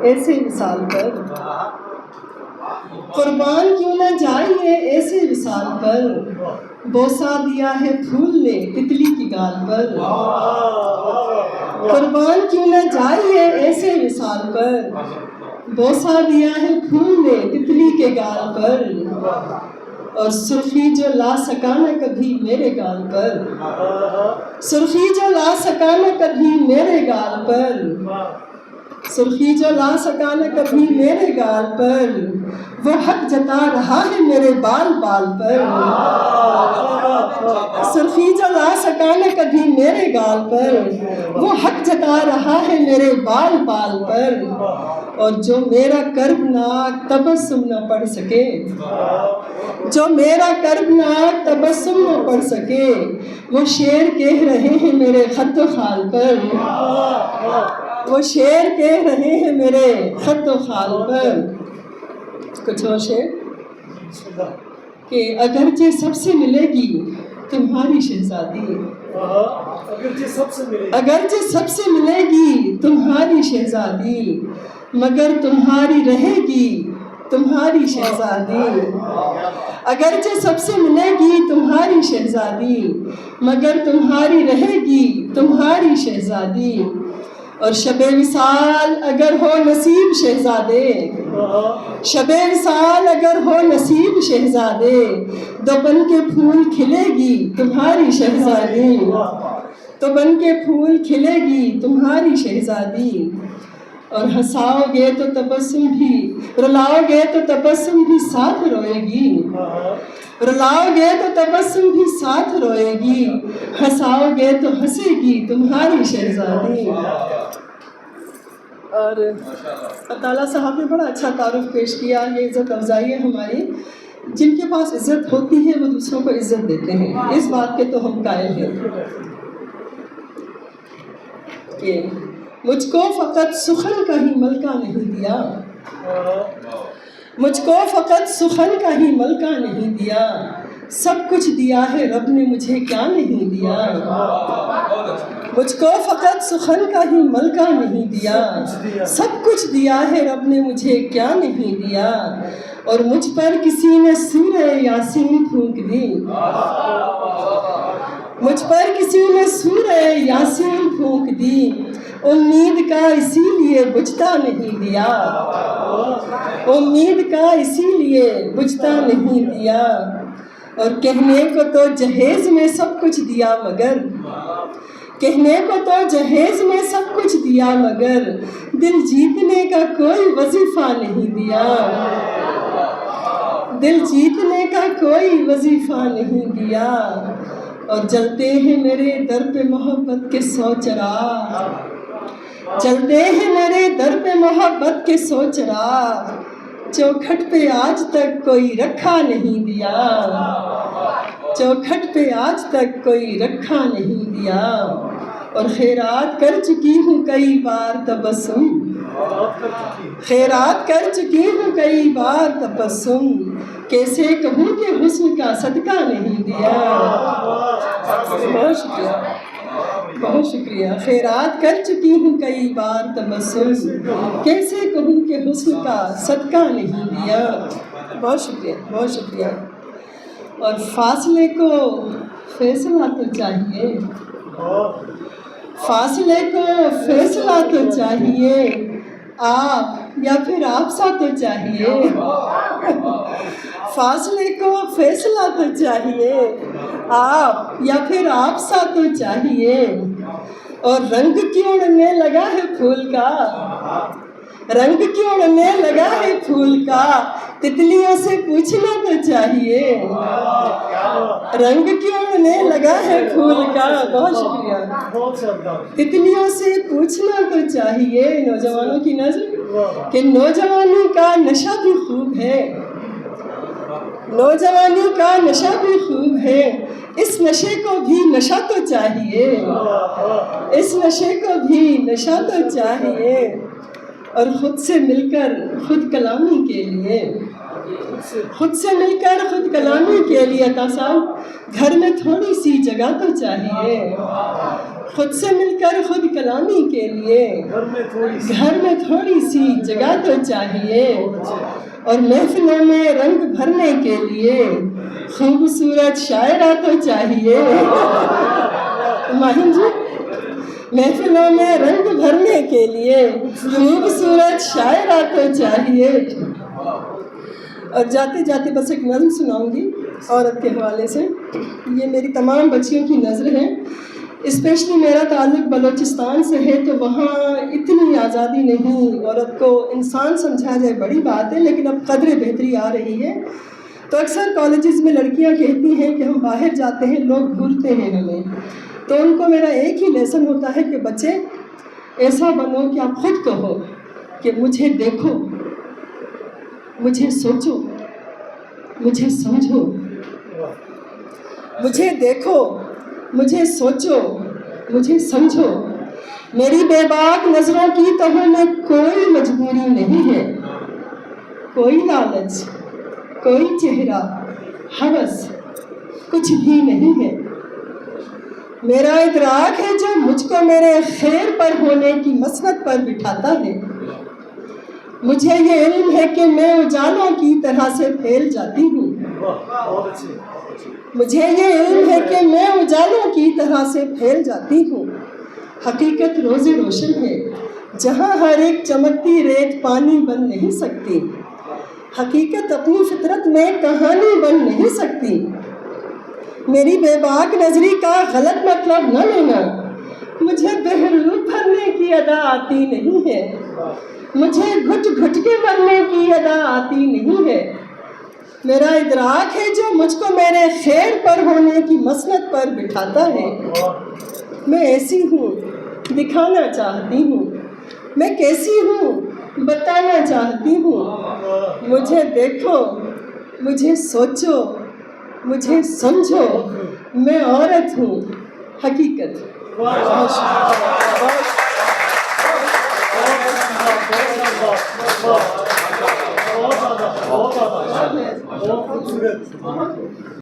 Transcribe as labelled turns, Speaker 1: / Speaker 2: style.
Speaker 1: ایسے وصال پر قربان کیوں نہ جائیے ایسے وصال پر، بوسہ دیا ہے پھول نے تتلی کی گال پر، قربان کیوں نہ جائیے ایسے وصال پر، بوسہ دیا ہے پھول نے تتلی کے گال پر، اور سرخی جو لا سکا نہ کبھی میرے گال پر، سرخی جو لا سکا نہ کبھی میرے گال پر، سرخی جو لا سکا نہ کبھی میرے گال پر، وہ حق جتا رہا ہے میرے بال بال پر، سرخی جو لا سکا نہ کبھی میرے گال پر، وہ حق جتا رہا ہے میرے بال بال پر، اور جو میرا کربناک تبسم نہ پڑھ سکے، جو میرا کربناک تبسم نہ پڑھ سکے، وہ شعر کہہ رہے ہیں میرے خط و خال پر، وہ شعر کہہ رہے ہیں میرے خط و خال پر۔ کچھ اور شعر کہ اگرچہ سب سے ملے گی تمہاری شہزادی، اگرچہ سب سے ملے گی تمہاری شہزادی، مگر تمہاری رہے گی تمہاری شہزادی، اگرچہ سب سے ملے گی تمہاری شہزادی، مگر تمہاری رہے گی تمہاری شہزادی، اور شب وصال اگر ہو نصیب شہزادے، شب وصال اگر ہو نصیب شہزادے، تو بن کے پھول کھلے گی تمہاری شہزادی، تو بن کے پھول کھلے گی تمہاری شہزادی، اور ہنساؤ گے تو تبسم بھی، رلاؤ گے تو تبسم بھی ساتھ روئے گی، رلاؤ گے تو تبسم بھی ساتھ روئے گی، ہنساؤ گے تو ہنسے گی تمہاری شہزادی۔ اور اطالہ صاحب نے بڑا اچھا تعارف پیش کیا، یہ عزت افزائی ہے ہماری، جن کے پاس عزت ہوتی ہے وہ دوسروں کو عزت دیتے ہیں، اس بات کے تو ہم قائل ہیں کہ مجھ کو فقط سخن کا ہی ملکہ نہیں دیا، مجھ کو فقط سخن کا ہی ملکہ نہیں دیا، سب کچھ دیا ہے رب نے مجھے کیا نہیں دیا، مجھ کو فقط سخن کا ہی ملکہ نہیں دیا، سب کچھ دیا ہے رب نے مجھے کیا نہیں دیا، اور مجھ پر کسی نے سورہ یاسین پھونک دی، مجھ پر کسی نے سورہ یاسین پھونک دی، امید کا اسی لیے بجھتا نہیں دیا، امید کا اسی لیے بجھتا نہیں دیا، اور کہنے کو تو جہیز میں سب کچھ دیا مگر، کہنے کو تو جہیز میں سب کچھ دیا مگر، دل جیتنے کا کوئی وظیفہ نہیں دیا، دل جیتنے کا کوئی وظیفہ نہیں دیا، اور جلتے ہیں میرے در پہ محبت کے 100 چراغ، جلتے ہیں میرے در پہ محبت کے 100 چراغ، چوکھٹ پہ آج تک کوئی رکھا نہیں دیا، چوکھٹ پہ آج تک کوئی رکھا نہیں دیا، اور خیرات کر چکی ہوں کئی بار تبسم، خیرات کر چکی ہوں کئی بار تبسم، کیسے کہوں کہ حسن کا صدقہ نہیں دیا، بہت شکریہ بہت شکریہ، خیرات کر چکی ہوں کئی بار تبسم، کیسے کہوں کہ حسن کا صدقہ نہیں دیا، بہت شکریہ بہت شکریہ۔ اور فاصلے کو فیصلہ تو چاہیے، فاصلے کو فیصلہ تو چاہیے، آپ یا پھر آپ سا تو چاہیے، فاصلے کو فیصلہ تو چاہیے، آپ یا پھر آپ سا تو چاہیے، اور رنگ کیوں اڑنے لگا ہے پھول کا، رنگ کیوں اڑنے لگا ہے پھول کا، تتلیوں سے پوچھنا تو چاہیے، رنگ کیوں اڑنے لگا ہے پھول کا، بہت شکریہ، تتلیوں سے پوچھنا تو چاہیے، نوجوانوں کی نظر کہ نوجوانی کا نشہ بھی خوب ہے، نوجوانی کا نشہ بھی خوب ہے، اس نشے کو بھی نشہ تو چاہیے، اس نشے کو بھی نشہ تو چاہیے، اور خود سے مل کر خود کلامی کے لیے، خود سے مل کر خود کلامی کے لیے عطا صاحب گھر میں تھوڑی سی جگہ تو چاہیے، خود سے مل کر خود کلامی کے لیے گھر میں تھوڑی سی جگہ تو چاہیے، اور محفلوں میں رنگ بھرنے کے لیے خوبصورت شاعرہ تو چاہیے۔ ماہین جی، محفلوں میں رنگ بھرنے کے لیے خوبصورت شاعرہ تو چاہیے۔ اور جاتے جاتے بس ایک نظم سناؤں گی عورت کے حوالے سے۔ یہ میری تمام بچیوں کی نظر ہے، اسپیشلی میرا تعلق بلوچستان سے ہے، تو وہاں اتنی آزادی نہیں، عورت کو انسان سمجھا جائے بڑی بات ہے، لیکن اب قدر بہتری آ رہی ہے۔ تو اکثر کالجز میں لڑکیاں کہتی ہیں کہ ہم باہر جاتے ہیں، لوگ گھورتے ہیں ہمیں، تو ان کو میرا ایک ہی لیسن ہوتا ہے کہ بچے ایسا بنو کہ آپ خود کہو کہ مجھے دیکھو، مجھے سوچو، مجھے سمجھو، مجھے دیکھو، مجھے سوچو، مجھے سمجھو۔ میری بے باک نظروں کی تہوں میں کوئی مجبوری نہیں ہے، کوئی لالچ، کوئی چہرہ، ہوس کچھ بھی نہیں ہے۔ میرا ادراک ہے جو مجھ کو میرے خیر پر ہونے کی مسند پر بٹھاتا ہے۔ مجھے یہ علم ہے کہ میں اجالوں کی طرح سے پھیل جاتی ہوں۔ مجھے یہ علم ہے کہ میں اجالوں کی طرح سے پھیل جاتی ہوں۔ حقیقت روز روشن ہے، جہاں ہر ایک چمکتی ریت پانی بن نہیں سکتی۔ حقیقت اپنی فطرت میں کہانی بن نہیں سکتی۔ میری بے باک نظری کا غلط مطلب نہ لینا، مجھے بہروپ بھرنے کی ادا آتی نہیں ہے، مجھے گھٹ گھٹ کے مرنے کی ادا آتی نہیں ہے۔ میرا ادراک ہے جو مجھ کو میرے خیر پر ہونے کی مسند پر بٹھاتا ہے۔ میں ایسی ہوں، دکھانا چاہتی ہوں، میں کیسی ہوں بتانا چاہتی ہوں۔ مجھے دیکھو، مجھے سوچو، مجھے سمجھو، میں عورت ہوں، حقیقت۔ بہت